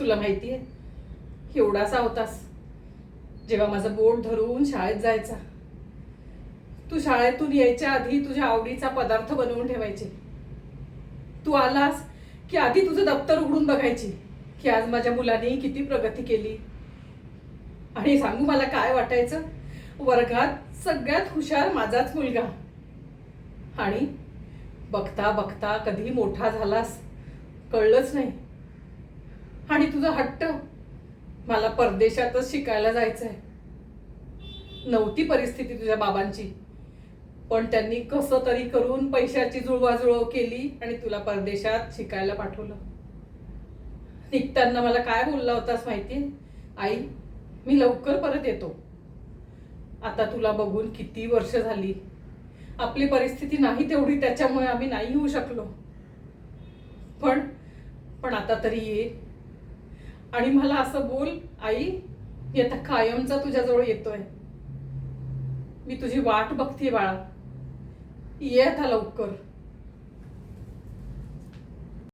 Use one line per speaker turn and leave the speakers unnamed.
तुला माहितीये एवढासा होतास जेव्हा माझं बोट धरून शाळेत जायचा. तू शाळेतून यायच्या आधी तुझ्या आवडीचा पदार्थ बनवून ठेवायचे. तू आलास की आधी तुझं दप्तर उघडून बघायची की आज माझ्या मुलाने किती प्रगती केली. आणि सांगू मला काय वाटायचं, वर्गात सगळ्यात हुशार माझाच मुलगा. आणि बघता बघता कधी मोठा झालास कळलंच नाही. आणि तुझा हट्ट, मला परदेशातच शिकायला जायचंय. नव्हती परिस्थिती तुझ्या बाबांची, पण त्यांनी कसं तरी करून पैशाची जुळवाजुळव केली आणि तुला परदेशात शिकायला पाठवलं. निघताना मला काय बोलला होतास माहितीये? आई, मी लवकर परत येतो. आता तुला बघून किती वर्ष झाली. आपली परिस्थिती नाही तेवढी, त्याच्यामुळे आम्ही नाही येऊ शकलो. पण पण आता तरी ये. आणि मला असं बोल, आई मी आता कायमचा तुझ्याजवळ येतोय. मी तुझी वाट बघतीये बाळा. ये आता लवकर.